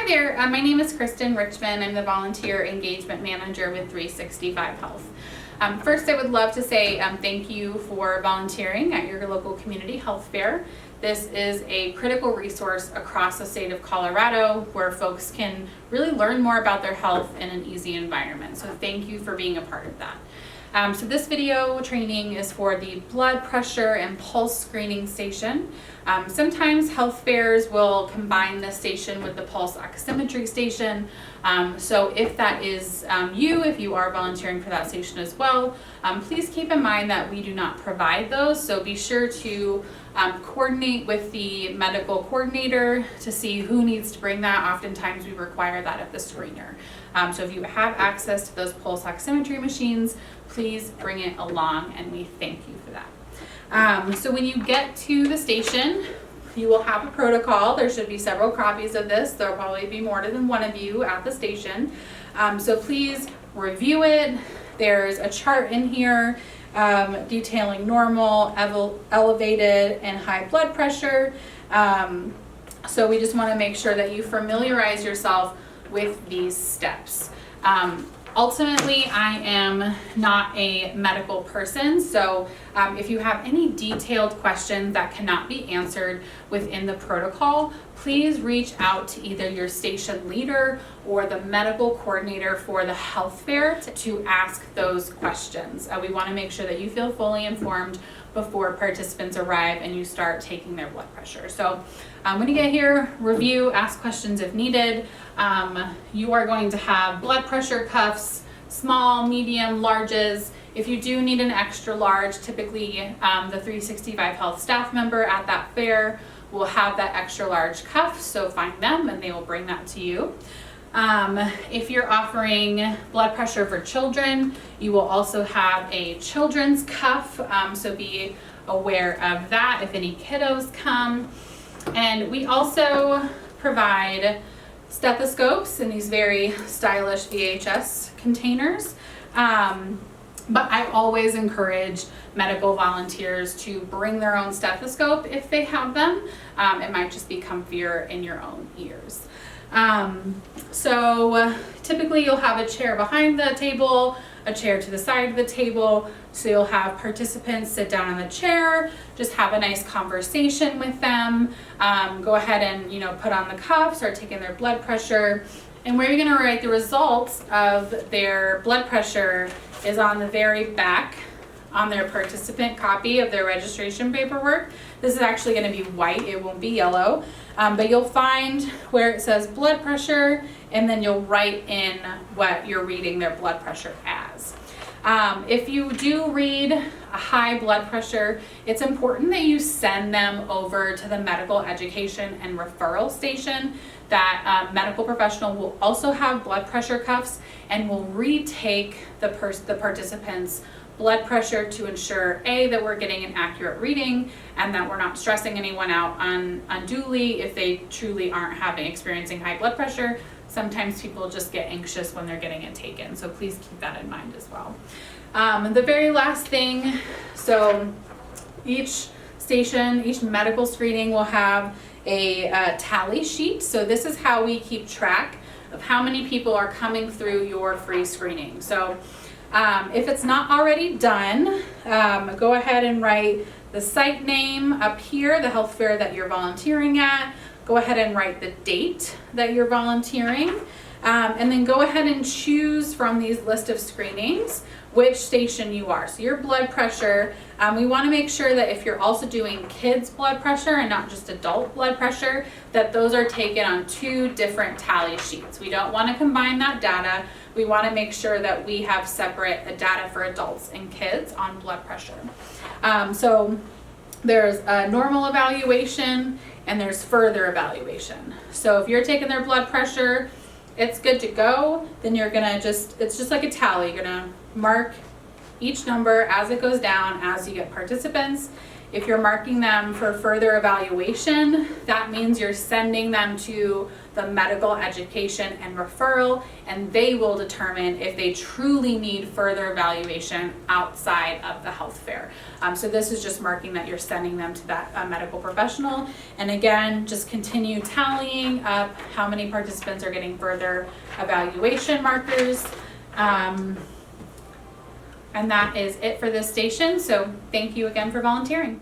there, my name is Kristen Richmond. I'm the Volunteer Engagement Manager with 365 Health. First, I would love to say thank you for volunteering at your local community health fair. This is a critical resource across the state of Colorado where folks can really learn more about their health in an easy environment. So thank you for being a part of that. So this video training is for the blood pressure and pulse screening station. Sometimes health fairs will combine this station with the pulse oximetry station. So if that is if you are volunteering for that station as well, please keep in mind that we do not provide those. So be sure to coordinate with the medical coordinator to see who needs to bring that. Oftentimes we require that of the screener. So if you have access to those pulse oximetry machines, please bring it along, and we thank you for that. So when you get to the station, you will have a protocol. There should be several copies of this. There'll probably be more than one of you at the station. So please review it. There's a chart in here detailing normal, elevated, and high blood pressure. So we just want to make sure that you familiarize yourself with these steps. Ultimately, I am not a medical person, so if you have any detailed questions that cannot be answered within the protocol, please reach out to either your station leader or the medical coordinator for the health fair to ask those questions. We want to make sure that you feel fully informed before participants arrive and you start taking their blood pressure. So when you get here, review, ask questions if needed. You are going to have blood pressure cuffs, small, medium, larges. If you do need an extra large, typically the 365 Health staff member at that fair will have that extra large cuff, so find them and they will bring that to you. If you're offering blood pressure for children, you will also have a children's cuff, so be aware of that if any kiddos come. And we also provide stethoscopes in these very stylish VHS containers. But I always encourage medical volunteers to bring their own stethoscope if they have them. It might just be comfier in your own ears. So typically you'll have a chair behind the table, a chair to the side of the table. So you'll have participants sit down in the chair, just have a nice conversation with them. Go ahead and, put on the cuff, start taking their blood pressure. And where you're going to write the results of their blood pressure is on the very back on their participant copy of their registration paperwork. This is actually going to be white, it won't be yellow, but you'll find where it says blood pressure, and then you'll write in what you're reading their blood pressure as. If you do read a high blood pressure, it's important that you send them over to the medical education and referral station. That medical professional will also have blood pressure cuffs and will retake the participant's blood pressure to ensure that we're getting an accurate reading and that we're not stressing anyone out unduly if they truly aren't experiencing high blood pressure. Sometimes people just get anxious when they're getting it taken, so please keep that in mind as well. The very last thing, so each station, each medical screening will have a tally sheet. So this is how we keep track of how many people are coming through your free screening. So if it's not already done, go ahead and write the site name up here, the health fair that you're volunteering at. Go ahead and write the date that you're volunteering, and then go ahead and choose from these list of screenings which station you are. So your blood pressure, we want to make sure that if you're also doing kids blood pressure and not just adult blood pressure, that those are taken on two different tally sheets. We don't want to combine that data. We want to make sure that we have separate data for adults and kids on blood pressure. So there's a normal evaluation and there's further evaluation. So if you're taking their blood pressure, it's good to go, then you're gonna it's just like a tally. You're gonna mark each number as it goes down as you get participants. If you're marking them for further evaluation, that means you're sending them to the medical education and referral, and they will determine if they truly need further evaluation outside of the health fair. So this is just marking that you're sending them to that medical professional. And again, just continue tallying up how many participants are getting further evaluation markers. And that is it for this station. So thank you again for volunteering.